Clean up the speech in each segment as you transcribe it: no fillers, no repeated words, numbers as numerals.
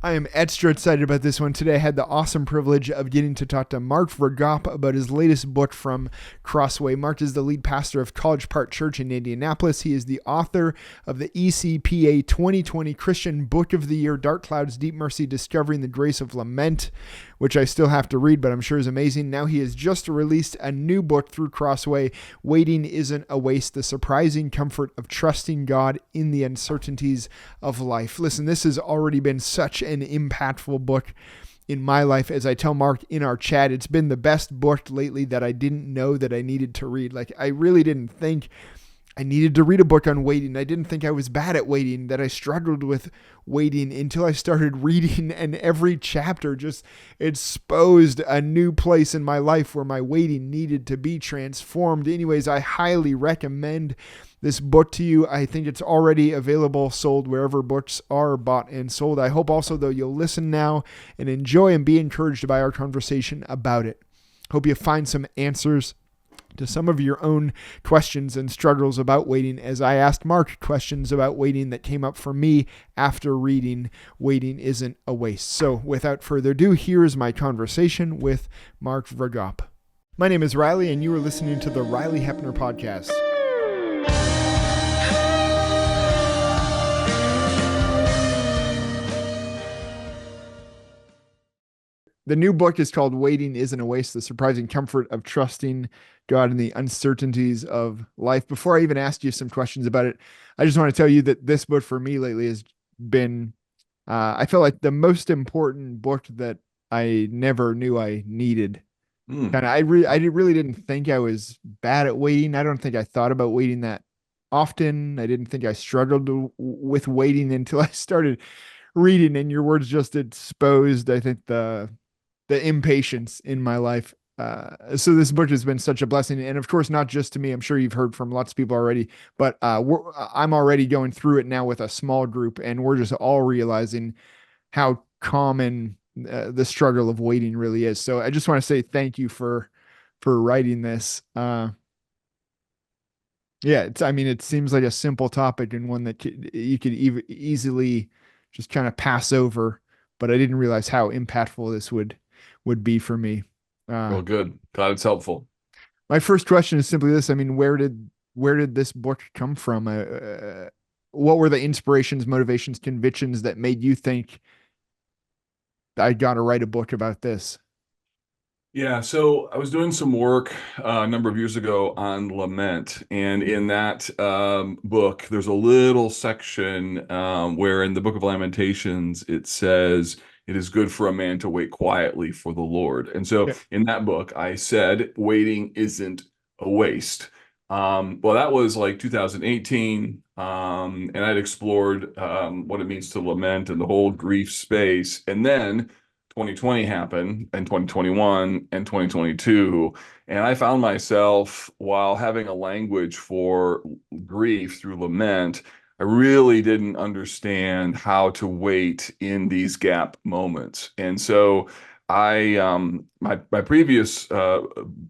I am extra excited about this one today. I had the awesome privilege of getting to talk to Mark Vergop about his latest book from Crossway. Mark is the lead pastor of College Park Church in Indianapolis. He is the author of the ECPA 2020 Christian Book of the Year, Dark Clouds, Deep Mercy, Discovering the Grace of Lament, which I still have to read, but I'm sure is amazing. Now he has just released a new book through Crossway, Waiting Isn't a Waste, The Surprising Comfort of Trusting God in the Uncertainties of Life. Listen, this has already been such an impactful book in my life. As I tell Mark in our chat, it's been the best book lately that I didn't know that I needed to read. Like, I really didn't think I needed to read a book on waiting. I didn't think I was bad at waiting, that I struggled with waiting until I started reading, and every chapter just exposed a new place in my life where my waiting needed to be transformed. Anyways, I highly recommend this book to you. I think it's already available, sold wherever books are bought and sold. I hope also, though, you'll listen now and enjoy and be encouraged by our conversation about it. Hope you find some answers to some of your own questions and struggles about waiting, as I asked Mark questions about waiting that came up for me after reading Waiting Isn't a Waste. So without further ado, here is my conversation with Mark Vergop. My name is Riley, and you are listening to the Riley Hepner Podcast. The new book is called Waiting Isn't a Waste, The Surprising Comfort of Trusting God in the Uncertainties of Life. Before I even ask you some questions about it, I just want to tell you that this book for me lately has been, I feel like the most important book that I never knew I needed. I really didn't think I was bad at waiting. I don't think I thought about waiting that often. I didn't think I struggled with waiting until I started reading, and your words just exposed, I think, the impatience in my life. So this book has been such a blessing. And of course, not just to me, I'm sure you've heard from lots of people already, but I'm already going through it now with a small group, and we're just all realizing how common the struggle of waiting really is. So I just want to say thank you for writing this. Yeah, it seems like a simple topic and one that you could easily just kind of pass over, but I didn't realize how impactful this would be for me. Well, good. Glad it's helpful. My first question is simply this. I mean, where did this book come from? What were the inspirations, motivations, convictions that made you think I got to write a book about this? Yeah, so I was doing some work a number of years ago on lament, and in that book, there's a little section where in the Book of Lamentations it says it is good for a man to wait quietly for the Lord. And so Yeah. in that book, I said waiting isn't a waste. Well, that was like 2018, and I'd explored what it means to lament and the whole grief space, and then 2020 happened, and 2021 and 2022. And I found myself, while having a language for grief through lament, I really didn't understand how to wait in these gap moments. And so my previous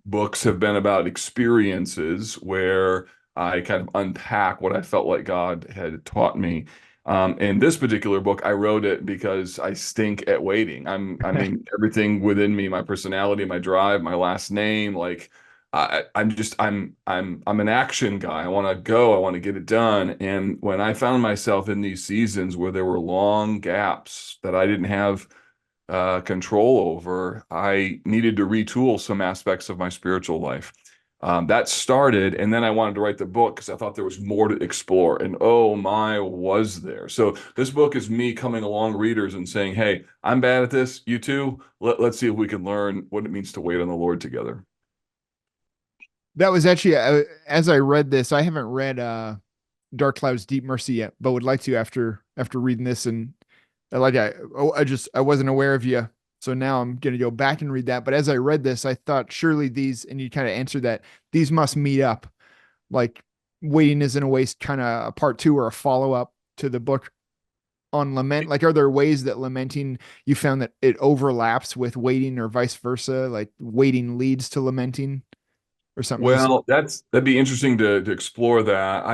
books have been about experiences where I kind of unpack what I felt like God had taught me. In this particular book, I wrote it because I stink at waiting. I mean, everything within me, my personality, my drive, my last name, like I'm an action guy. I want to go, I want to get it done. And when I found myself in these seasons where there were long gaps that I didn't have control over, I needed to retool some aspects of my spiritual life. That started, and then I wanted to write the book because I thought there was more to explore. And oh my, was there. So this book is me coming along readers and saying, hey, I'm bad at this. You too. Let's see if we can learn what it means to wait on the Lord together. That was actually, as I read this, I haven't read Dark Clouds, Deep Mercy yet, but would like to after reading this. And I wasn't aware of you. So now I'm going to go back and read that. But as I read this, I thought surely these, and you kind of answered that, these must meet up. Like Waiting Isn't a Waste, kind of a part two or a follow up to the book on lament. Like, are there ways that lamenting, you found that it overlaps with waiting, or vice versa? Like waiting leads to lamenting or something of the sort? Well, that'd be interesting to explore that.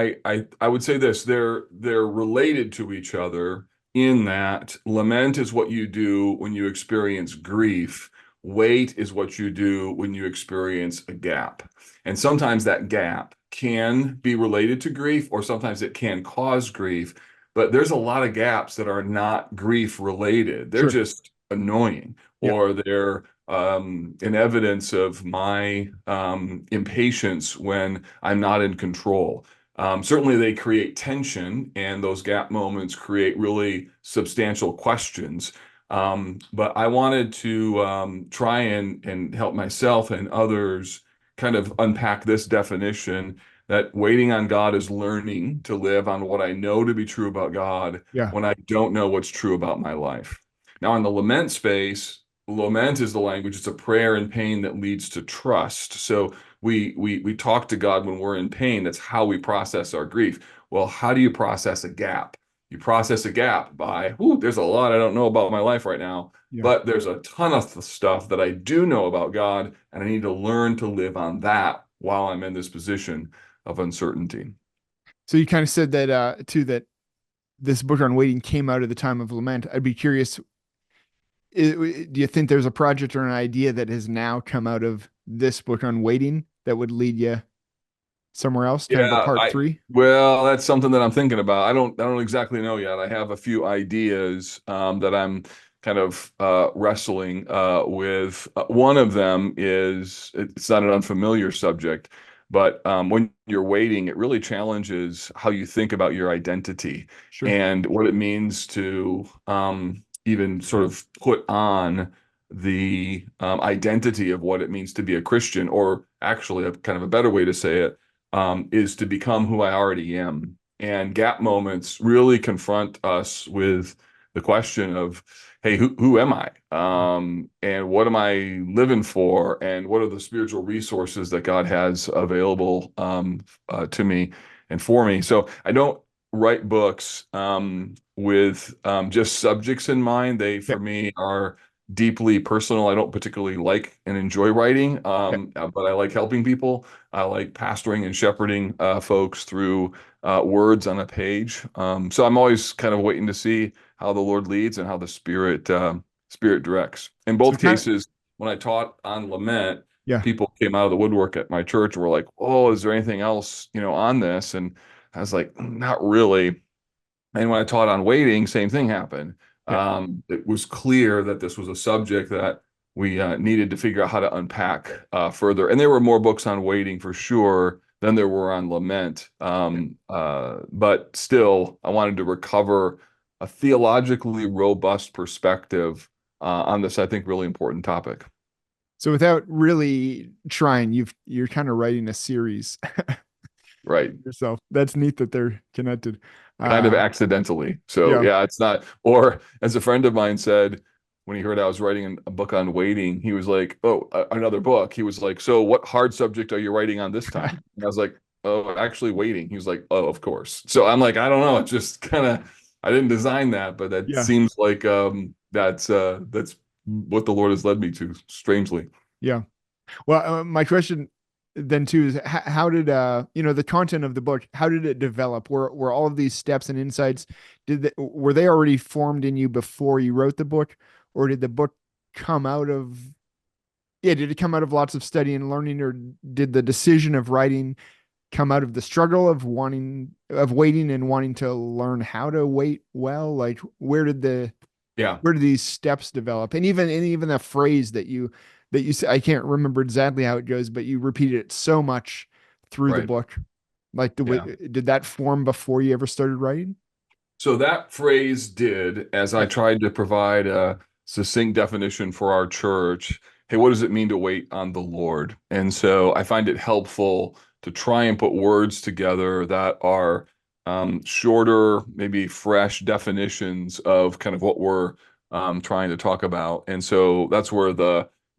I would say this, they're related to each other, in that lament is what you do when you experience grief. Wait is what you do when you experience a gap. And sometimes that gap can be related to grief, or sometimes it can cause grief. But there's a lot of gaps that are not grief related. They're Sure. just annoying, Yep. or they're an evidence of my impatience when I'm not in control. Certainly, they create tension, and those gap moments create really substantial questions. But I wanted to try and help myself and others kind of unpack this definition that waiting on God is learning to live on what I know to be true about God Yeah. when I don't know what's true about my life. Now, in the lament space, lament is the language. It's a prayer in pain that leads to trust. So we talk to God when we're in pain. That's how we process our grief. Well, how do you process a gap? You process a gap by, ooh, there's a lot I don't know about my life right now, Yeah. but there's a ton of stuff that I do know about God, and I need to learn to live on that while I'm in this position of uncertainty. So you kind of said that too, that this book on waiting came out of the time of lament. I'd be curious, do you think there's a project or an idea that has now come out of this book on waiting that would lead you somewhere else, kind of a Yeah, part I three? well, that's something that I'm thinking about. I don't exactly know yet. I have a few ideas that I'm kind of wrestling with. One of them is it's not an unfamiliar subject, but when you're waiting, it really challenges how you think about your identity Sure. and what it means to even sort of put on the identity of what it means to be a Christian, or actually, a kind of a better way to say it is to become who I already am. And gap moments really confront us with the question of, hey, who am I? And what am I living for? And what are the spiritual resources that God has available to me and for me? So I don't write books with just subjects in mind. They, Yeah. for me, are deeply personal. I don't particularly like and enjoy writing, Yeah. but I like helping people. I like pastoring and shepherding folks through words on a page. So I'm always kind of waiting to see how the Lord leads and how the Spirit directs. In So both kind of, cases, when I taught on lament, yeah. people came out of the woodwork at my church and were like, "Oh, is there anything else, on this?" And I was like, "Not really." And when I taught on waiting, same thing happened. Yeah. It was clear that this was a subject that we needed to figure out how to unpack further. And there were more books on waiting for sure than there were on lament. Yeah. But still, I wanted to recover a theologically robust perspective on this, I think, really important topic. So without really trying, you're kind of writing a series Right. yourself. That's neat that they're connected. Kind of Uh, accidentally. So yeah. yeah, it's not. Or as a friend of mine said, when he heard I was writing a book on waiting, he was like, "Oh, another book." He was like, "So what hard subject are you writing on this time?" And I was like, "Oh, actually waiting." He was like, "Oh, of course." So I'm like, I don't know. It's just kind of I didn't design that, but that Yeah. seems like that's what the Lord has led me to, strangely. Yeah. Well, my question then too is how did the content of the book, how did it develop? Were all of these steps and insights, were they already formed in you before you wrote the book, or did the book come out of did it come out of lots of study and learning, or did the decision of writing come out of the struggle of waiting and wanting to learn how to wait well? Like Yeah, where do these steps develop? And even the phrase that you say, I can't remember exactly how it goes, but you repeated it so much through the right. book. Like Yeah. did that form before you ever started writing? So that phrase did, as I Yeah. tried to provide a succinct definition for our church. Hey, what does it mean to wait on the Lord? And so I find it helpful to try and put words together that are shorter, maybe fresh definitions of kind of what we're trying to talk about. And so that's where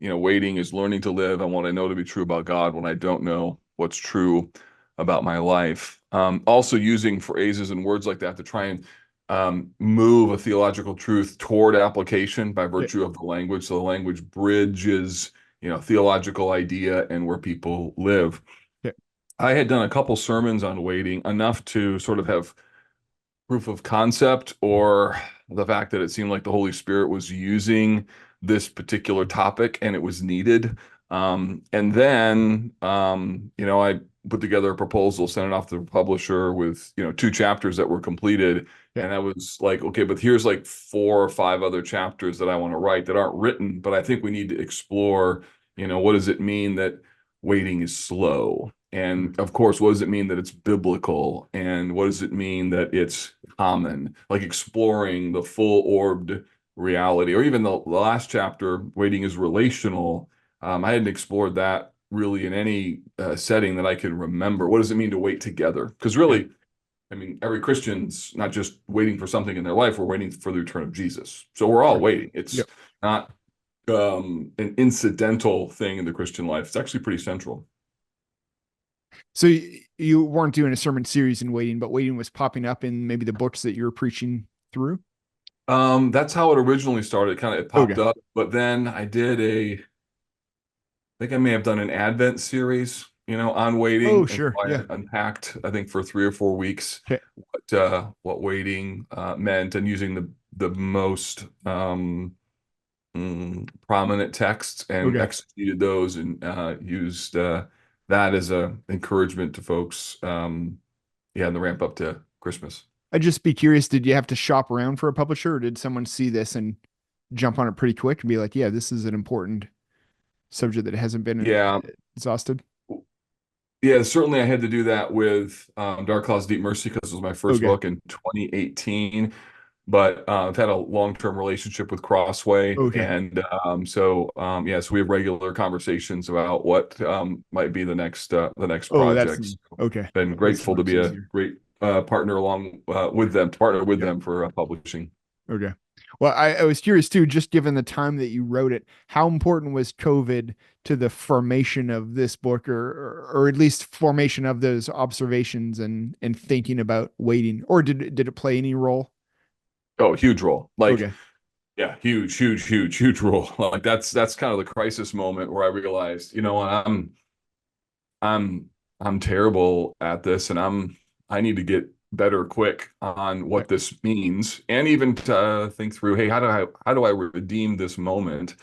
waiting is learning to live and what I know to be true about God when I don't know what's true about my life. Also using phrases and words like that to try and move a theological truth toward application by Yeah. virtue of the language. So the language bridges, theological idea and where people live. Yeah. I had done a couple sermons on waiting, enough to sort of have proof of concept or the fact that it seemed like the Holy Spirit was using this particular topic and it was needed. And then, I put together a proposal, sent it off to the publisher with, 2 chapters that were completed. Yeah. And I was like, okay, but here's like 4 or 5 other chapters that I want to write that aren't written, but I think we need to explore, what does it mean that waiting is slow? And of course, what does it mean that it's biblical? And what does it mean that it's common? Like exploring the full orbed reality, or even the last chapter, waiting is relational. I hadn't explored that really in any setting that I can remember. What does it mean to wait together? Because Yeah. really, I mean, every Christian's not just waiting for something in their life, we're waiting for the return of Jesus. So we're all Sure. waiting. It's Yep. not an incidental thing in the Christian life. It's actually pretty central. So you weren't doing a sermon series in waiting, but waiting was popping up in maybe the books that you were preaching through. That's how it originally started. It popped Okay. up, but then I think I may have done an Advent series, on Oh, waiting, and sure. so I Yeah. unpacked, I think, for 3 or 4 weeks Okay. what waiting meant, and using the most prominent texts and Okay. exegeted those, and used that as a encouragement to folks. Yeah, in the ramp up to Christmas. I'd just be curious, did you have to shop around for a publisher, or did someone see this and jump on it pretty quick and be like, yeah, this is an important subject that hasn't been Yeah, exhausted? yeah, certainly I had to do that with Dark Clouds, Deep Mercy, because it was my first Okay. book in 2018. But I've had a long-term relationship with Crossway, Okay. and so we have regular conversations about what might be the next Oh, that's project. So okay. been Makes it grateful to much be a easier. great partner along with them, to partner with Yeah. them for publishing. Okay. Well, I was curious too, just given the time that you wrote it, how important was COVID to the formation of this book, or at least formation of those observations and thinking about waiting, or did it play any role? Oh, huge role. Like, Okay. yeah, huge, huge, huge, huge role. Like that's kind of the crisis moment where I realized, I'm I'm terrible at this, and I need to get better quick on Yeah. what this means, and even to think through, hey, how do I redeem this moment?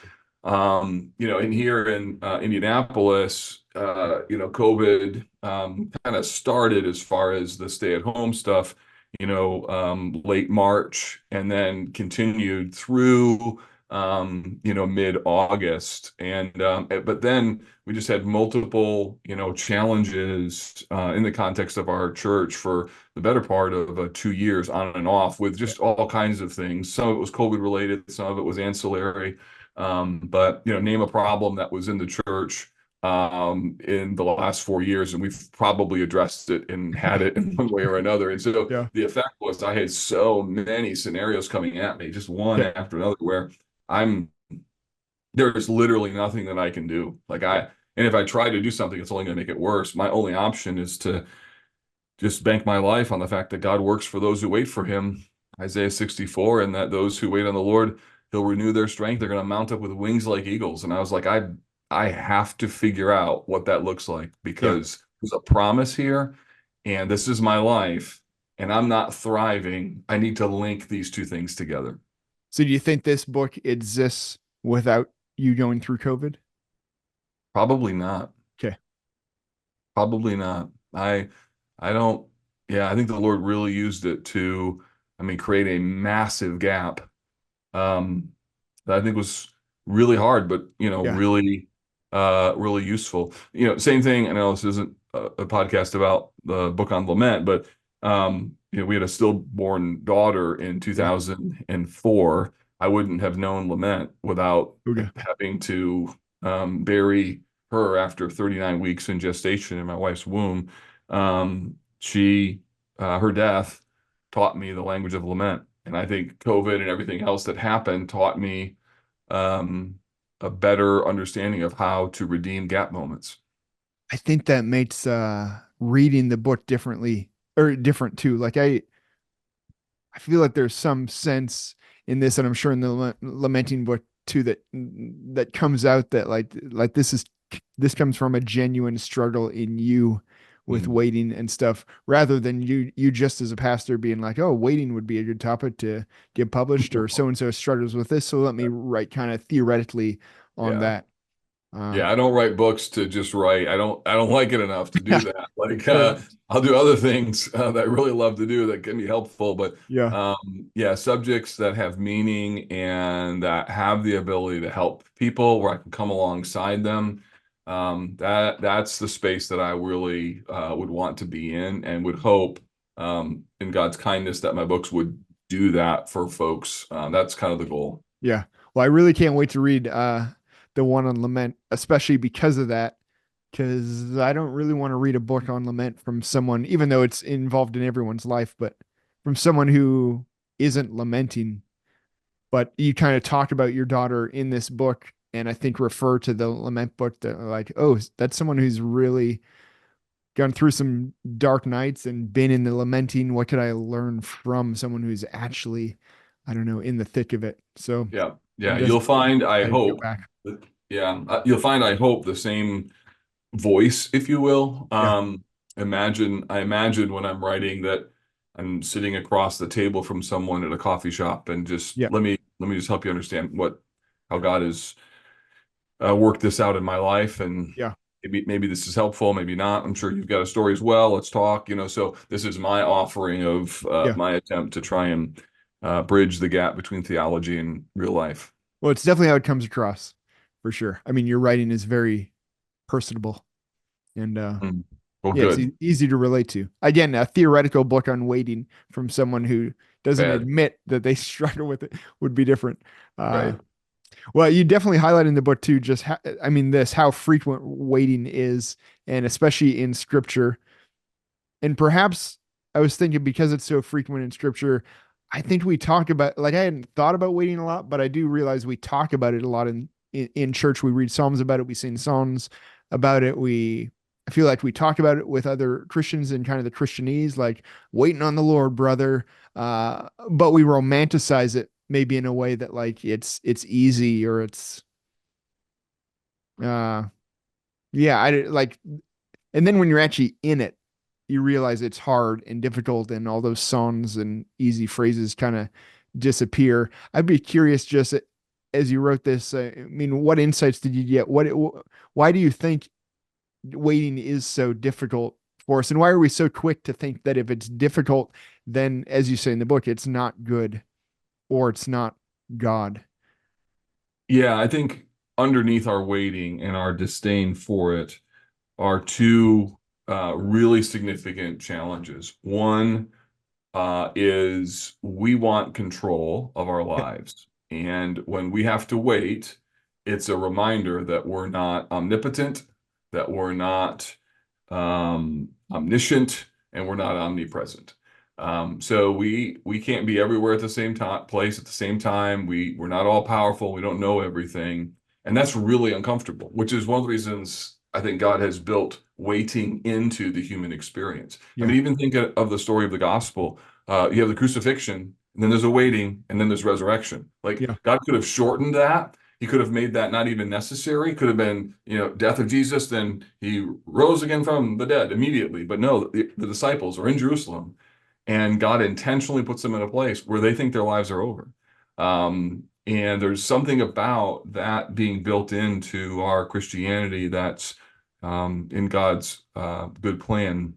And here in Indianapolis, COVID kind of started as far as the stay-at-home stuff, late March, and then continued through mid-August. And but then we just had multiple, challenges in the context of our church for the better part of 2 years on and off, with just all kinds of things. Some of it was COVID related, some of it was ancillary. But name a problem that was in the church in the last 4 years, and we've probably addressed it and had it in one way or another. And so Yeah. the effect was I had so many scenarios coming at me, just one Yeah. after another, where I'm there's literally nothing that I can do. And if I try to do something, it's only going to make it worse. My only option is to just bank my life on the fact that God works for those who wait for him, Isaiah 64, and that those who wait on the Lord, he'll renew their strength. They're going to mount up with wings like eagles. And I was like, I have to figure out what that looks like, Yeah. because there's a promise here, and this is my life, and I'm not thriving. I need to link these two things together. So do you think this book exists without you going through COVID? Probably not. Okay. Probably not. I don't, yeah, I think the Lord really used it to, I mean, create a massive gap that I think was really hard, but Yeah. really useful. Same thing. I know this isn't a podcast about the book on lament, but we had a stillborn daughter in Yeah. 2004. I wouldn't have known lament without Okay. having to bury her after 39 weeks in gestation in my wife's womb. Her death taught me the language of lament. And I think COVID and everything else that happened taught me um, a better understanding of how to redeem gap moments. I think that makes reading the book differently, or different too. Like I feel like there's some sense in this, and I'm sure in the lamenting book too, that comes out that like this comes from a genuine struggle in you with waiting and stuff, rather than you just as a pastor being like, oh, waiting would be a good topic to get published, or so and so struggles with this, so let me write kind of theoretically on Yeah. that. Yeah, I don't write books to just write. I don't like it enough to do Yeah, that. Like right. I'll do other things that I really love to do that can be helpful. But Yeah, yeah, subjects that have meaning and that have the ability to help people where I can come alongside them. That's the space that I really would want to be in and would hope in God's kindness that my books would do that for folks. That's kind of the goal. yeah. Well, I really can't wait to read the one on lament, especially because of that. Because I don't really want to read a book on lament from someone, even though it's involved in everyone's life, but from someone who isn't lamenting. But you kind of talked about your daughter in this book, and I think refer to the lament book that like, oh, that's someone who's really gone through some dark nights and been in the lamenting. What could I learn from someone who's actually, I don't know, in the thick of it? So Yeah. I'm Yeah. just You'll find, I excited to go hope, back. yeah, you'll find, I hope, the same voice, if you will. Yeah, I imagine when I'm writing that I'm sitting across the table from someone at a coffee shop and just yeah, let me just help you understand how God has worked this out in my life, and yeah, maybe this is helpful, maybe not. I'm sure you've got a story as well. Let's talk. So this is my offering of yeah. my attempt to try and bridge the gap between theology and real life. Well, it's definitely how it comes across, for sure. I mean, your writing is very personable, and Mm. Well, yeah, it's good. easy to relate to. Again, a theoretical book on waiting from someone who doesn't Bad. admit that they struggle with it would be different. Uh, Right. well, you definitely highlight in the book too, just I mean, this how frequent waiting is, and especially in scripture. And perhaps I was thinking because it's so frequent in scripture, I think we talk about, like, I hadn't thought about waiting a lot, but I do realize we talk about it a lot in church. We read Psalms about it, we sing songs about it. I feel like we talk about it with other Christians and kind of the Christianese, like waiting on the Lord, brother. But we romanticize it maybe in a way that like it's easy, or it's uh yeah, I like, and then when you're actually in it, you realize it's hard and difficult, and all those songs and easy phrases kind of disappear. I'd be curious, just as you wrote this, I mean, what insights did you get? Why do you think waiting is so difficult for us? And why are we so quick to think that if it's difficult, then, as you say in the book, it's not good or it's not God? Yeah, I think underneath our waiting and our disdain for it are two really significant challenges. One is we want control of our Yeah. lives. And when we have to wait, it's a reminder that we're not omnipotent, that we're not omniscient, and we're not omnipresent. So we can't be everywhere at the same time, place at the same time. We're not all powerful. We don't know everything, and that's really uncomfortable. Which is one of the reasons I think God has built waiting into the human experience. I Yeah. mean, even think of the story of the gospel. You have the crucifixion, and then there's a waiting, and then there's resurrection. Like Yeah. God could have shortened that. He could have made that not even necessary. Could have been, death of Jesus, then he rose again from the dead immediately. But no, the disciples are in Jerusalem, and God intentionally puts them in a place where they think their lives are over. And there's something about that being built into our Christianity that's in God's good plan.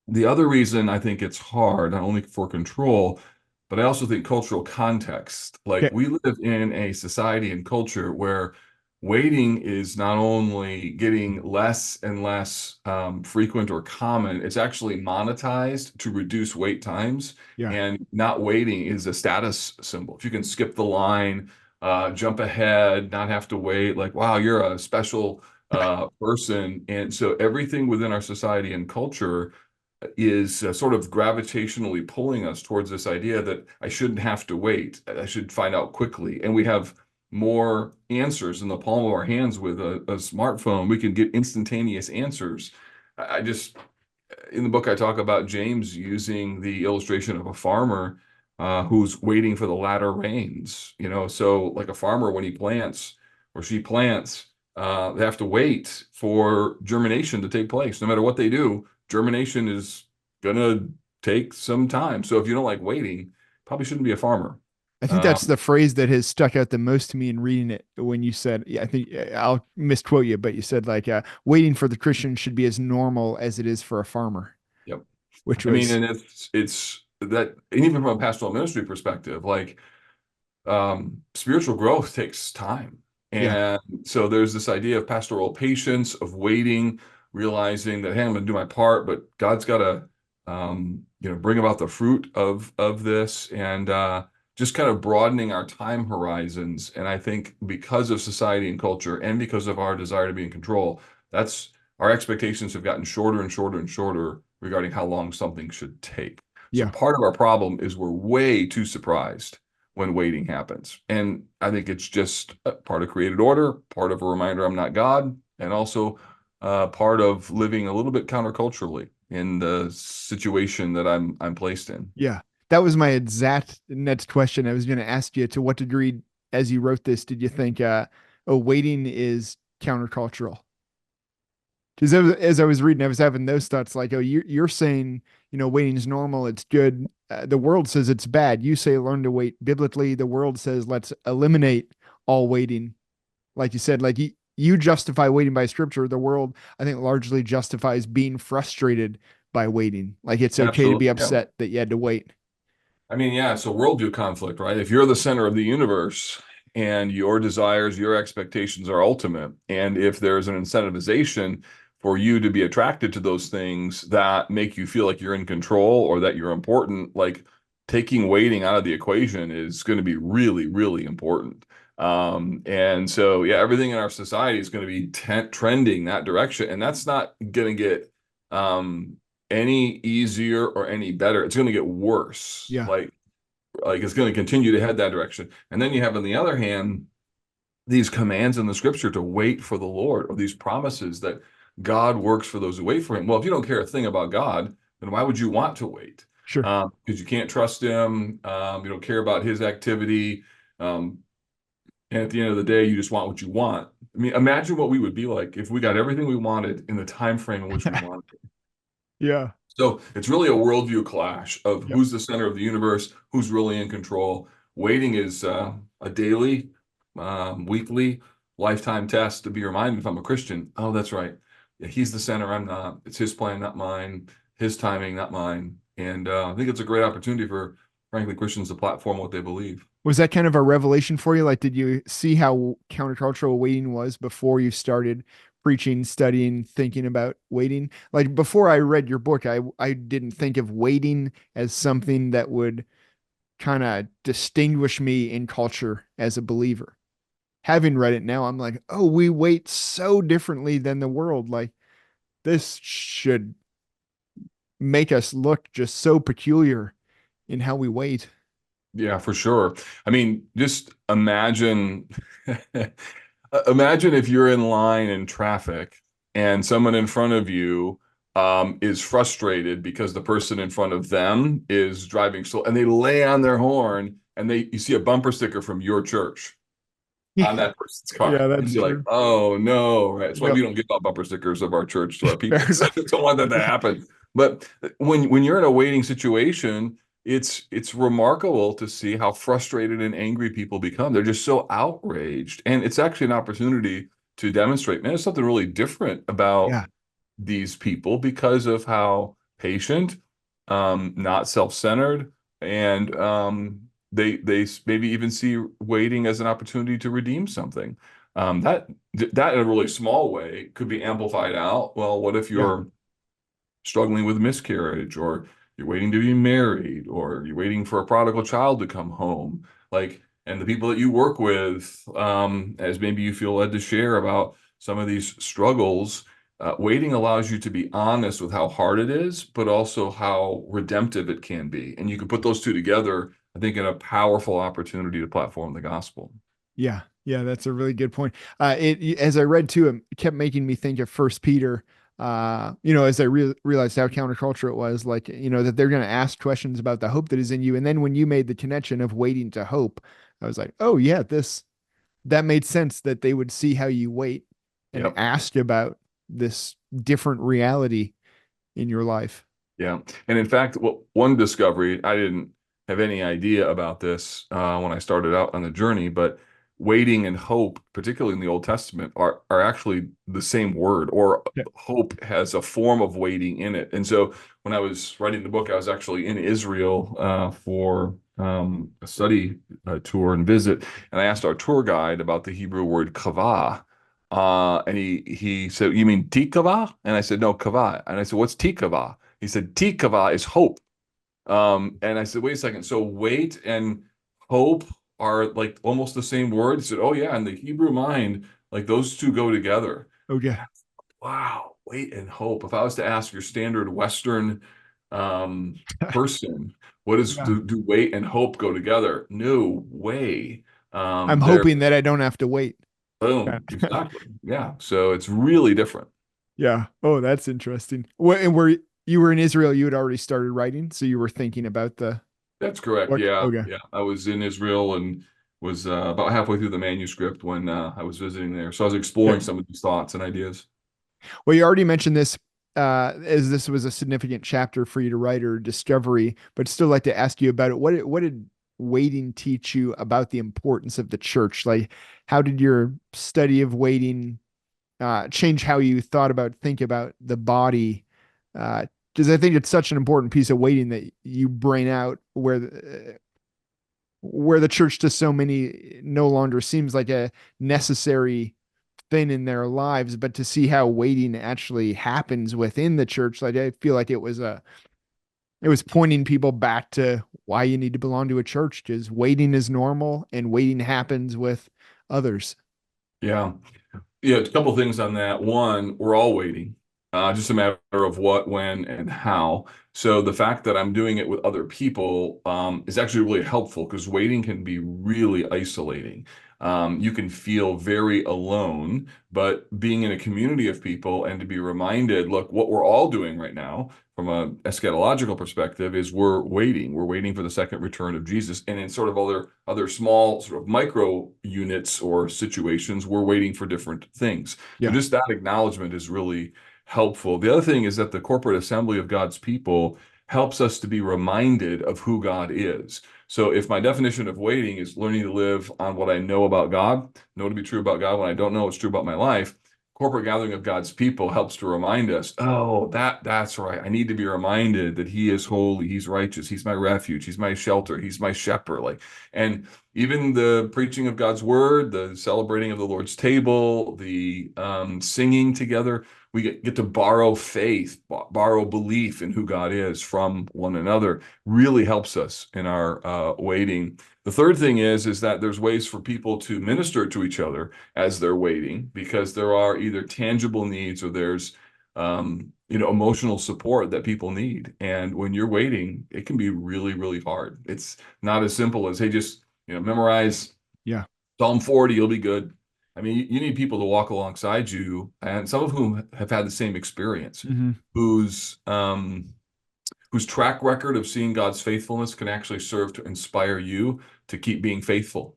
The other reason I think it's hard, not only for control, but I also think cultural context. Like Okay. we live in a society and culture where waiting is not only getting less and less frequent or common, it's actually monetized to reduce wait times. Yeah. And not waiting is a status symbol. If you can skip the line, jump ahead, not have to wait, like, wow, you're a special person. And so everything within our society and culture is sort of gravitationally pulling us towards this idea that I shouldn't have to wait. I should find out quickly. And we have more answers in the palm of our hands with a smartphone. We can get instantaneous answers. I just, in the book, I talk about James using the illustration of a farmer who's waiting for the latter rains. So like a farmer, when he plants or she plants, they have to wait for germination to take place. No matter what they do, germination is gonna take some time. So if you don't like waiting, probably shouldn't be a farmer. I think that's Um, the phrase that has stuck out the most to me in reading it when you said, yeah, I think I'll misquote you, but you said like waiting for the Christian should be as normal as it is for a farmer, yep. which I mean, was, and it's that, and even from a pastoral ministry perspective, like spiritual growth takes time. yeah, And so there's this idea of pastoral patience, of waiting, realizing that, hey, I'm going to do my part, but God's got to, bring about the fruit of this, and just kind of broadening our time horizons. And I think because of society and culture, and because of our desire to be in control, that's our expectations have gotten shorter and shorter and shorter regarding how long something should take. So yeah, part of our problem is we're way too surprised when waiting happens. And I think it's just a part of created order, part of a reminder I'm not God, and also part of living a little bit counterculturally in the situation that I'm placed in. yeah. That was my exact next question. I was going to ask you, to what degree, as you wrote this, did you think, oh, waiting is countercultural? Because as I was reading, I was having those thoughts like, oh, you're saying, waiting is normal, it's good. The world says it's bad. You say learn to wait biblically. The world says let's eliminate all waiting. Like you said, like you justify waiting by scripture. The world, I think, largely justifies being frustrated by waiting. Like it's okay to be Absolutely. Yeah. upset that you had to wait. I mean, yeah, it's a worldview conflict, right? If you're the center of the universe and your desires, your expectations are ultimate, and if there's an incentivization for you to be attracted to those things that make you feel like you're in control or that you're important, like taking waiting out of the equation is going to be really, really important. And so, yeah, everything in our society is going to be trending that direction, and that's not going to get um, any easier or any better. It's going to get worse. Yeah. Like it's going to continue to head that direction. And then you have, on the other hand, these commands in the scripture to wait for the Lord, or these promises that God works for those who wait for him. Well, if you don't care a thing about God, then why would you want to wait? Sure. Because you can't trust him. You don't care about his activity. Um, and at the end of the day, you just want what you want. I mean, imagine what we would be like if we got everything we wanted in the time frame in which we wanted. Yeah. So it's really a worldview clash of Yep. who's the center of the universe, who's really in control. Waiting is a daily, weekly, lifetime test to be reminded, if I'm a Christian, oh, that's right. Yeah, he's the center, I'm not. It's his plan, not mine. His timing, not mine. And I think it's a great opportunity for, frankly, Christians to platform what they believe. Was that kind of a revelation for you? Like, did you see how countercultural waiting was before you started preaching, studying, thinking about waiting? Like before I read your book, I didn't think of waiting as something that would kind of distinguish me in culture as a believer. Having read it now, I'm like, oh, we wait so differently than the world. Like this should make us look just so peculiar in how we wait. Yeah, for sure. I mean, just imagine imagine if you're in line in traffic and someone in front of you is frustrated because the person in front of them is driving slow, and they lay on their horn, and you see a bumper sticker from your church on that person's Yeah, car, and that's you're like, true. oh no, right? That's why Yep. we don't give out bumper stickers of our church to our Fair people. So I enough. don't want that to happen. But when you're in a waiting situation, it's remarkable to see how frustrated and angry people become. They're just so outraged, and it's actually an opportunity to demonstrate, man, there's something really different about Yeah. these people because of how patient, not self-centered, and they maybe even see waiting as an opportunity to redeem something. That in a really small way could be amplified out. Well, what if Yeah. you're struggling with miscarriage, or you're waiting to be married, or you're waiting for a prodigal child to come home? Like, and the people that you work with, as maybe you feel led to share about some of these struggles, waiting allows you to be honest with how hard it is, but also how redemptive it can be. And you can put those two together, I think, in a powerful opportunity to platform the gospel. Yeah. Yeah. That's a really good point. As I read too, it kept making me think of First Peter. As I realized how counterculture it was, like, that they're going to ask questions about the hope that is in you. And then when you made the connection of waiting to hope, I was like, oh yeah, that made sense that they would see how you wait and Yep. ask about this different reality. in your life. Yeah. And in fact, one discovery, I didn't have any idea about this when I started out on the journey, but waiting and hope, particularly in the Old Testament, are actually the same word, or Yeah. hope has a form of waiting in it. And so when I was writing the book, I was actually in Israel for a study tour and visit, and I asked our tour guide about the Hebrew word kavah. And he said, "You mean tikava?" And I said, "No, kavah." And I said, "What's tikava?" He said, Tikava is hope. And I said, wait a second. So wait and hope are like almost the same word. He said, oh, yeah. In the Hebrew mind, like those two go together. Okay. Wow. Wait and hope. If I was to ask your standard Western um, person, what is Yeah. do wait and hope go together? No way. I'm They're hoping that I don't have to wait. Yeah. boom. Exactly. Yeah. So it's really different. Yeah. Oh, that's interesting. And where you were in Israel, you had already started writing, so you were thinking about the That's correct. book. Yeah, Okay. yeah. I was in Israel and was about halfway through the manuscript when I was visiting there. So I was Yeah. exploring some of these thoughts and ideas. Well, you already mentioned this as this was a significant chapter for you to write or discovery, but still like to ask you about it. What did waiting teach you about the importance of the church? Like, how did your study of waiting change how you think about the body? Because I think it's such an important piece of waiting that you bring out where the church to so many no longer seems like a necessary thing in their lives, but to see how waiting actually happens within the church, like I feel like it was pointing people back to why you need to belong to a church, because waiting is normal and waiting happens with others. Yeah. Yeah, a couple things on that. One, we're all waiting, just a matter of what, when, and how. So the fact that I'm doing it with other people is actually really helpful because waiting can be really isolating. You can feel very alone, but being in a community of people and to be reminded, look, what we're all doing right now from a eschatological perspective is we're waiting. We're waiting for the second return of Jesus. And in sort of other small sort of micro units or situations, we're waiting for different things. So Yeah. just that acknowledgement is really helpful. The other thing is that the corporate assembly of God's people helps us to be reminded of who God is. So if my definition of waiting is learning to live on what I know about God, know to be true about God when I don't know what's true about my life, corporate gathering of God's people helps to remind us, oh, that's right. I need to be reminded that he is holy, he's righteous, he's my refuge, he's my shelter, he's my shepherd. Like, and even the preaching of God's word, the celebrating of the Lord's table, the singing together, we get to borrow faith, borrow belief in who God is from one another, really helps us in our waiting. The third thing is that there's ways for people to minister to each other as they're waiting, because there are either tangible needs or there's emotional support that people need. And when you're waiting, it can be really, really hard. It's not as simple as, hey, just memorize Yeah. Psalm 40, you'll be good. I mean, you need people to walk alongside you, and some of whom have had the same experience, Mm-hmm. whose whose track record of seeing God's faithfulness can actually serve to inspire you to keep being faithful.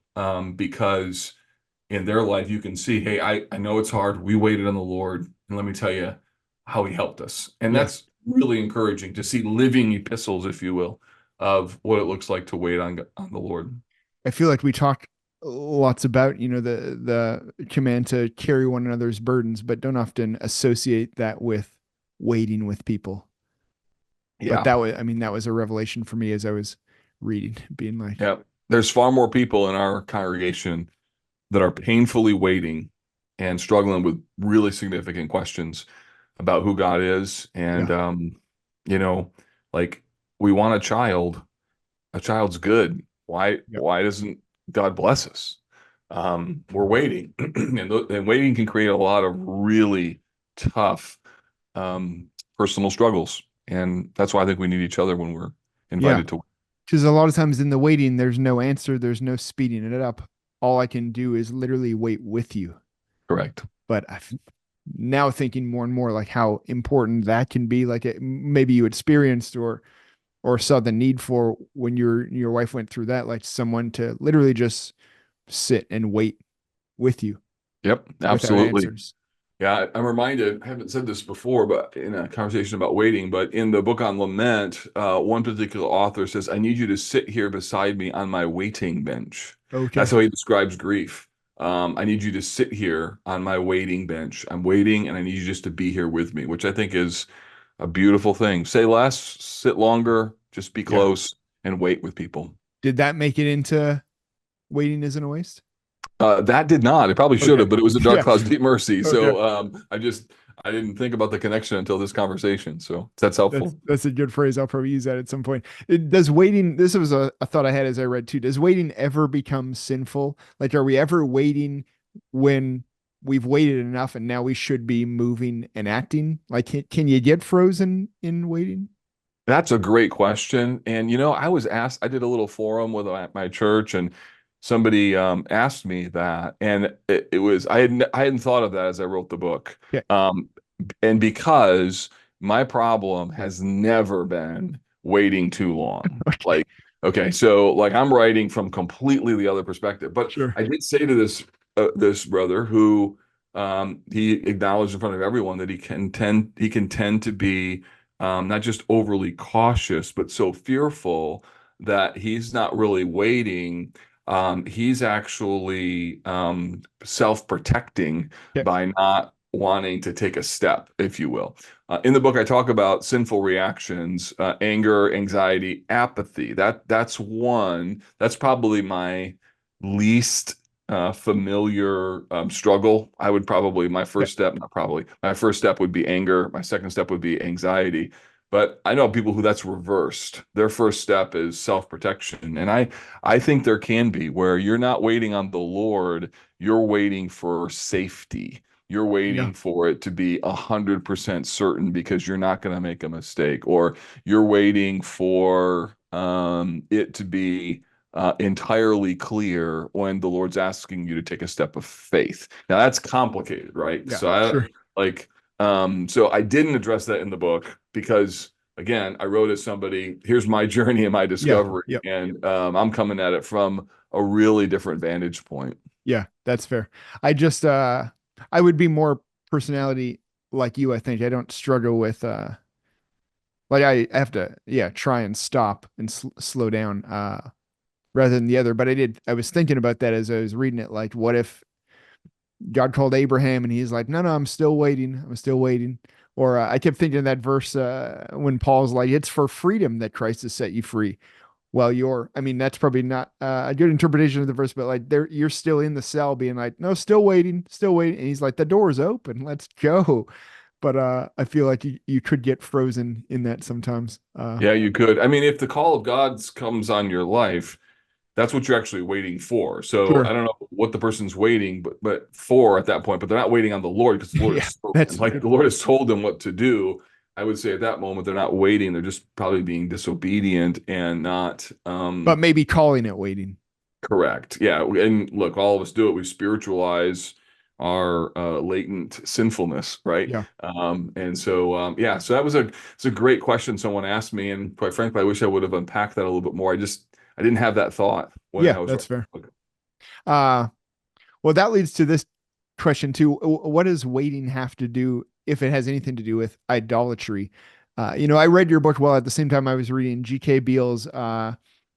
Because in their life, you can see, hey, I know it's hard. We waited on the Lord, and let me tell you how he helped us. And Yeah. that's really encouraging to see living epistles, if you will, of what it looks like to wait on the Lord. I feel like we talk lots about, the command to carry one another's burdens, but don't often associate that with waiting with people. But Yeah. I mean, that was a revelation for me as I was reading, being like, Yeah. There's far more people in our congregation that are painfully waiting and struggling with really significant questions about who God is. And, yeah, you know, like we want a child's good. yeah, Why doesn't God bless us? We're waiting and waiting can create a lot of really tough, personal struggles. And that's why I think we need each other when we're yeah. invited to. Because a lot of times in the waiting, there's no answer, there's no speeding it up. All I can do is literally wait with you. Correct. But I've now thinking more and more like how important that can be. Like maybe you experienced or saw the need for when your wife went through that, like someone to literally just sit and wait with you Yep, without absolutely. answers. Yeah, I'm reminded, I haven't said this before, but in a conversation about waiting, but in the book on lament, one particular author says, I need you to sit here beside me on my waiting bench. That's Okay. how he describes grief. I need you to sit here on my waiting bench. I'm waiting and I need you just to be here with me, which I think is a beautiful thing. Say less, sit longer, just be Yeah. close and wait with people. Did that make it into Waiting Isn't a Waste? That did not. It probably should have, Okay. but it was a dark Yeah. clouds, deep mercy. Okay. So I didn't think about the connection until this conversation. So that's That's helpful. that's a good phrase. I'll probably use that at some point. Does waiting, this was a thought I had as I read too. Does waiting ever become sinful? Like, are we ever waiting when we've waited enough and now we should be moving and acting? Like, can you get frozen in waiting? That's a great question. And I was asked, I did a little forum with my church, and somebody asked me that, and it was I hadn't thought of that as I wrote the book. Yeah. Um, and because my problem has never been waiting too long. Okay. Like, okay, so like I'm writing from completely the other perspective. But Sure. I did say to this brother who he acknowledged in front of everyone that he can tend to be not just overly cautious, but so fearful that he's not really waiting. He's actually self-protecting Yeah. by not wanting to take a step, if you will. In the book, I talk about sinful reactions, anger, anxiety, apathy. That's one. That's probably my least familiar struggle. I would probably my Yeah. first step, not probably, my first step would be anger. My second step would be anxiety. But I know people who that's reversed. Their first step is self-protection. And I think there can be where you're not waiting on the Lord, you're waiting for safety. You're Yeah. waiting for it to be 100% certain because you're not going to make a mistake, or you're waiting for it to be entirely clear when the Lord's asking you to take a step of faith. Now that's complicated, right? Yeah. So I Sure. like so I didn't address that in the book because again, I wrote as somebody, here's my journey and my Yeah. discovery, Yeah. and I'm coming at it from a really different vantage point. Yeah. That's fair. I just, I would be more personality like you, I think. I don't struggle with, like I have to, yeah, try and stop and slow down, rather than the other. But I was thinking about that as I was reading it. Like, what if God called Abraham and he's like, no, no, I'm still waiting. I'm still waiting. Or I kept thinking of that verse when Paul's like, it's for freedom that Christ has set you free. Well, I mean, that's probably not a good interpretation of the verse, but like you're still in the cell being like, no, still waiting, still waiting. And he's like, the door's open. Let's go. But I feel like you could get frozen in that sometimes. Yeah, you could. I mean, if the call of God's comes on your life, that's what you're actually waiting for. So I Sure. don't know what the person's waiting, but for at that point, but they're not waiting on the Lord because the Lord has Yeah, spoken. that's Like fair. the Lord has told them what to do. I would say at that moment they're not waiting. They're just probably being disobedient and not But maybe calling it waiting. correct. Yeah. And look, all of us do it. We spiritualize our latent sinfulness, right? Yeah. And so yeah, so it's a great question someone asked me, and quite frankly, I wish I would have unpacked that a little bit more. I didn't have that thought when Yeah, I was that's writing fair. the book. Uh, well, that leads to this question too. What does waiting have to do, if it has anything to do with idolatry? I read your book while at the same time I was reading G.K. Beale's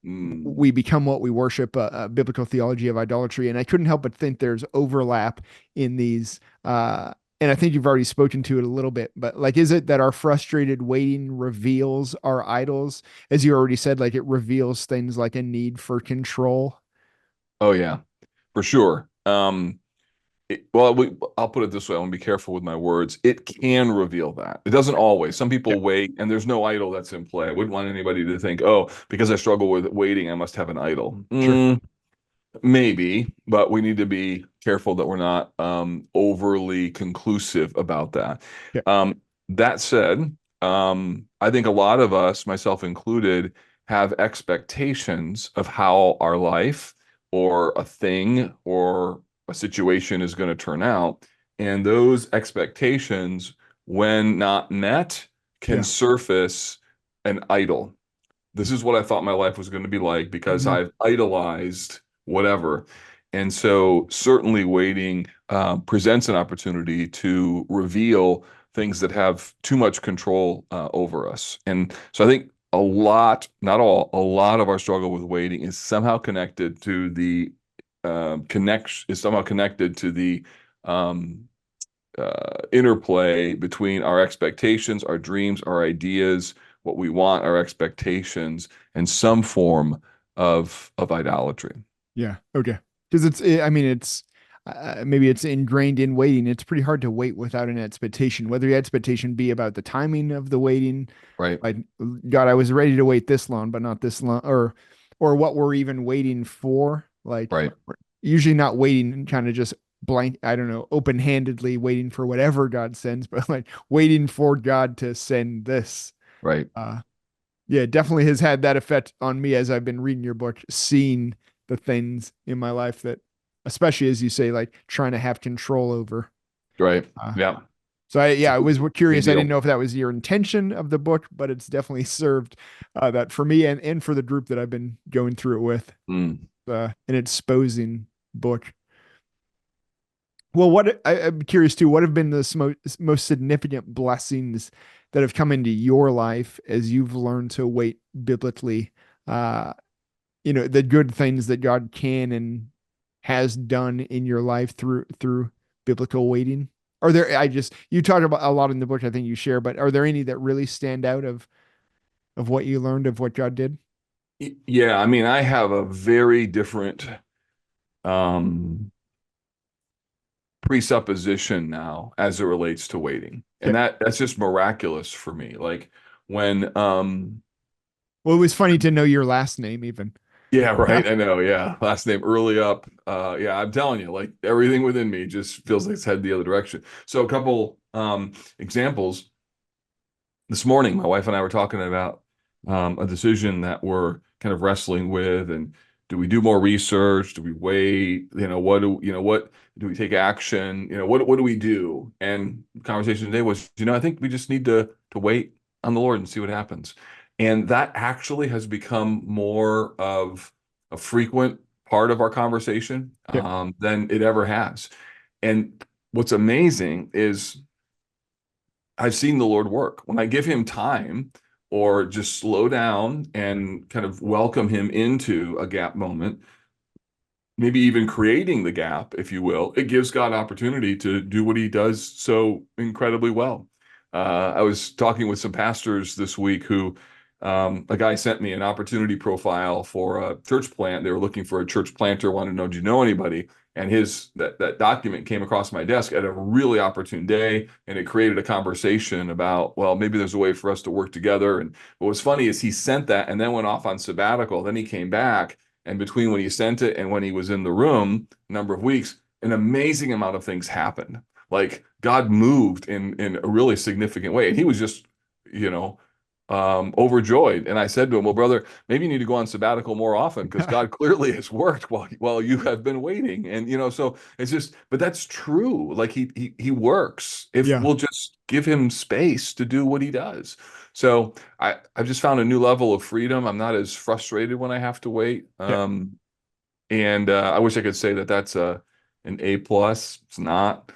Mm. We Become What We Worship, a biblical theology of idolatry. And I couldn't help but think there's overlap in these. And I think you've already spoken to it a little bit, but like, is it that our frustrated waiting reveals our idols? As you already said, like it reveals things like a need for control. Oh yeah, for sure. I'll put it this way. I want to be careful with my words. It can reveal that. It doesn't always. Some Yeah, people wait, and there's no idol that's in play. I wouldn't want anybody to think, oh, because I struggle with waiting, I must have an idol. sure. Maybe, but we need to be careful that we're not overly conclusive about that. Yeah. That said, I think a lot of us, myself included, have expectations of how our life or a thing or a situation is going to turn out. And those expectations, when not met, can Yeah. surface an idol. This is what I thought my life was going to be like because Mhm. I've idolized whatever. And so certainly waiting presents an opportunity to reveal things that have too much control over us. And so I think a lot, not all, a lot of our struggle with waiting is somehow connected to the um, interplay between our expectations, our dreams, our ideas, what we want, our expectations, and some form of idolatry. Yeah. Okay. Because I mean, it's maybe it's ingrained in waiting. It's pretty hard to wait without an expectation, whether the expectation be about the timing of the waiting, Right. like God, I was ready to wait this long, but not this long, or what we're even waiting for. Like Right. usually not waiting and kind of just blank, I don't know, open handedly waiting for whatever God sends, but like waiting for God to send this. Right. Uh, yeah, definitely has had that effect on me as I've been reading your book, seeing the things in my life that, especially as you say, like trying to have control over. Right. Uh, Yeah. so It's a I was big curious. I didn't deal. know if that was your intention of the book, but it's definitely served that for me and for the group that I've been going through it with, Mm. an exposing book. Well, I'm curious too, what have been the most significant blessings that have come into your life as you've learned to wait biblically? Uh, the good things that God can and has done in your life through biblical waiting. Are there? I just you talk about a lot in the book. I think you share, but are there any that really stand out of what you learned of what God did? Yeah, I mean, I have a very different um presupposition now as it relates to waiting. And Okay. that's just miraculous for me. Like when Well, it was funny to know your last name even. yeah, right. I know. Yeah. Last name early up. Yeah, I'm telling you, like everything within me just feels like it's headed the other direction. So a couple examples. This morning, my wife and I were talking about a decision that we're kind of wrestling with, and do we do more research? Do we wait? What do we take action? What do we do? And the conversation today was, I think we just need to wait on the Lord and see what happens. And that actually has become more of a frequent part of our conversation Yeah. than it ever has. And what's amazing is I've seen the Lord work. When I give him time or just slow down and kind of welcome him into a gap moment, maybe even creating the gap, if you will, it gives God opportunity to do what he does so incredibly well. I was talking with some pastors this week who a guy sent me an opportunity profile for a church plant. They were looking for a church planter, wanted to know, do you know anybody? And that document came across my desk at a really opportune day, and it created a conversation about, well, maybe there's a way for us to work together. And what was funny is he sent that and then went off on sabbatical. Then he came back, and between when he sent it and when he was in the room, a number of weeks, an amazing amount of things happened. Like God moved in a really significant way. And he was just, you know, overjoyed. And I said to him, well, brother, maybe you need to go on sabbatical more often because God clearly has worked while you have been waiting. And, so it's just, but that's true. Like he works if Yeah. we'll just give him space to do what he does. So I've just found a new level of freedom. I'm not as frustrated when I have to wait. Yeah. And I wish I could say that that's an A plus. It's not.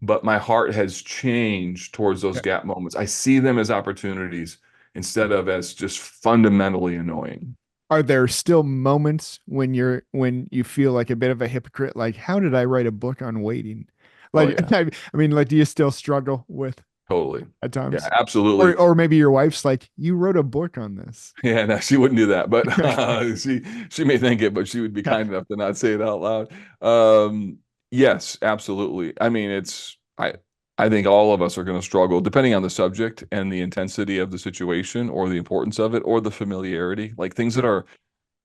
But my heart has changed towards those Yeah. gap moments. I see them as opportunities instead of as just fundamentally annoying. Are there still moments when you feel like a bit of a hypocrite? Like, how did I write a book on waiting? Oh Like, yeah, I mean, like, do you still struggle with totally. at Yeah, times? absolutely. Or maybe your wife's like, you wrote a book on this. Yeah, no, she wouldn't do that, but Okay. she may think it, but she would be Yeah. kind enough to not say it out loud. Um, yes, absolutely. I mean, I think all of us are going to struggle depending on the subject and the intensity of the situation or the importance of it or the familiarity. Like things that Yeah. are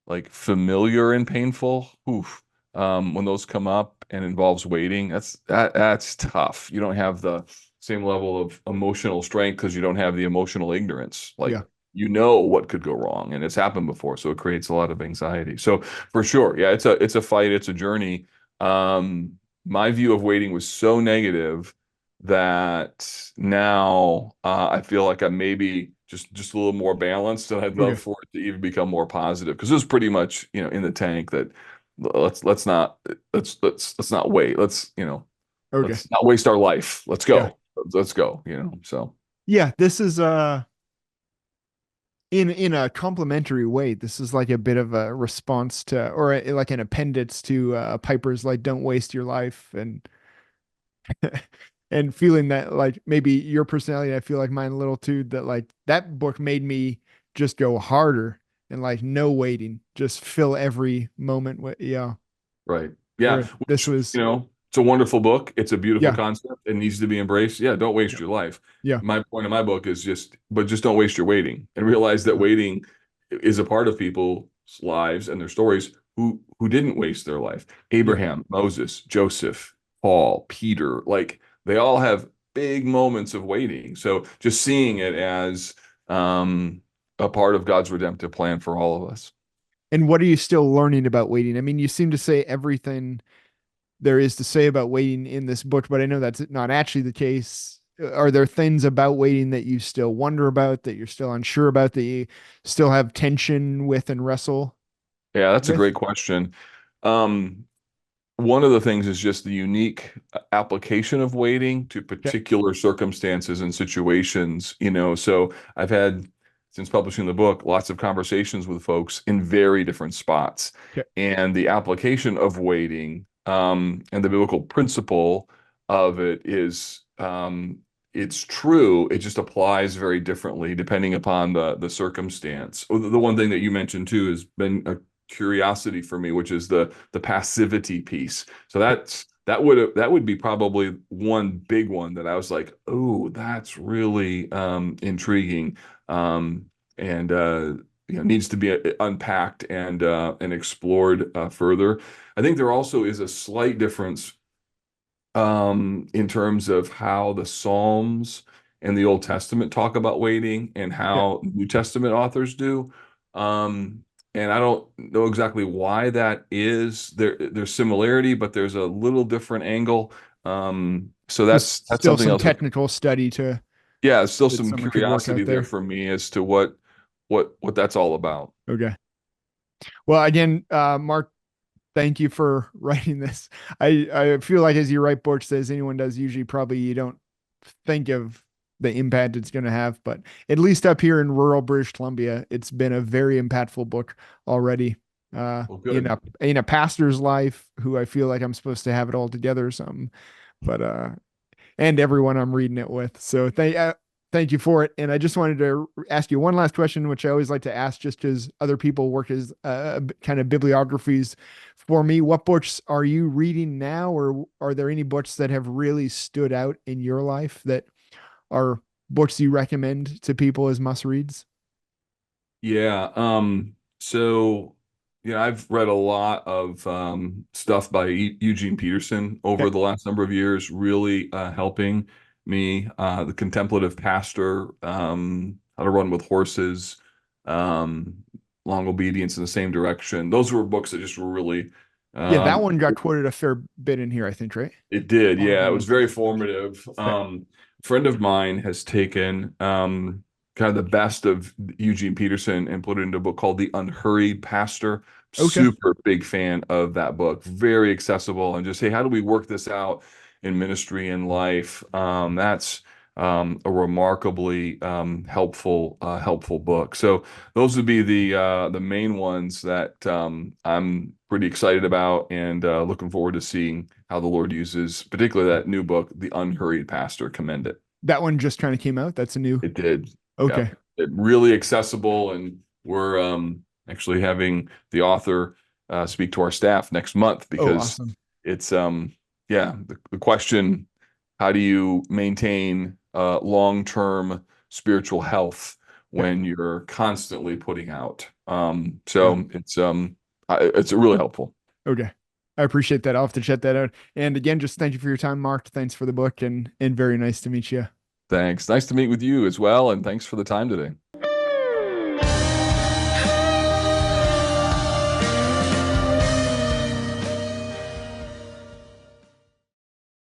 like familiar and painful, oof, when those come up and involves waiting, that's tough. You don't have the same level of emotional strength because you don't have the emotional ignorance. Like Yeah. you know what could go wrong, and it's happened before, so it creates a lot of anxiety. So for sure, yeah, it's a fight, it's a journey. My view of waiting was so negative that now I feel like I'm maybe just a little more balanced, and I'd love Okay. for it to even become more positive because it was pretty much in the tank that let's not wait. Okay. Let's not waste our life. Let's Yeah. go. Let's go, So Yeah, this is in a complimentary way. This is like a bit of a response to, or like an appendix to Piper's like "Don't waste your life," and feeling that like maybe your personality, I feel like mine a little too, that like that book made me just go harder and like no waiting, just fill every moment with, yeah. right. Yeah. Where this Which, was, it's a wonderful book. It's a beautiful yeah, concept. It needs to be embraced. Yeah, don't yeah, waste your life. yeah, My point of my book is just don't waste your waiting, and realize that yeah, waiting is a part of people's lives and their stories who didn't waste their life. yeah. Abraham, Moses, Joseph, Paul, Peter, like they all have big moments of waiting. So just seeing it as a part of God's redemptive plan for all of us. And what are you still learning about waiting? I mean, you seem to say everything there is to say about waiting in this book, but I know that's not actually the case. Are there things about waiting that you still wonder about, that you're still unsure about, that you still have tension with and wrestle Yeah, that's a with? great question. Um, One of the things is just the unique application of waiting to Okay. particular circumstances and situations, So I've had, since publishing the book, lots of conversations with folks in very different spots. Okay. And the application of waiting, and the biblical principle of it is, it's true. It just applies very differently depending upon the circumstance. The one thing that you mentioned too has been a curiosity for me, which is the passivity piece. So Okay. that would be probably one big one that I was like, oh, that's really intriguing, and needs to be unpacked and explored further. I think there also is a slight difference in terms of how the Psalms and the Old Testament talk about waiting and Okay. how New Testament authors do. Um, and I don't know exactly why that is. There's similarity, but there's a little different angle. So So that's still something some else that, technical study to yeah, there's still that some someone could work curiosity out there there. for me as to what that's all about. Okay. Well, again, Mark, thank you for writing this. I feel like as you write books, as anyone does, usually probably you don't think of the impact it's going to have, but at least up here in rural British Columbia, it's been a very impactful book already. Well, In good. a pastor's life, who I feel like I'm supposed to have it all together or something, but and everyone I'm reading it with. So thank you for it. And I just wanted to ask you one last question, which I always like to ask, just because other people work as kind of bibliographies for me. What books are you reading now, or are there any books that have really stood out in your life that are books you recommend to people as must reads? Yeah. So, I've read a lot of stuff by Eugene Peterson over Okay. the last number of years, really helping me. The Contemplative Pastor, How to Run with Horses, um, Long Obedience in the Same Direction. Those were books that just were really, Yeah, that um, one got quoted a fair bit in here, I think, right? it did. Long Yeah, it was obedience. very formative. Okay. A friend of mine has taken kind of the best of Eugene Peterson and put it into a book called The Unhurried Pastor. Okay. Super big fan of that book. Very accessible and just, hey, how do we work this out in ministry and life? That's a remarkably helpful book. So those would be the main ones that I'm pretty excited about and looking forward to seeing how the Lord uses, particularly that new book, The Unhurried Pastor. Commend it. That one just kind of came out. That's a new. It did. Yeah. Okay. It really accessible, and we're actually having the author speak to our staff next month Oh, because awesome. it's yeah, the question, how do you maintain long-term spiritual health Okay. when you're constantly putting out? Yeah. So it's really helpful. Okay. I appreciate that. I'll have to check that out. And again, just thank you for your time, Mark. Thanks for the book and very nice to meet you. Thanks. Nice to meet with you as well, and thanks for the time today.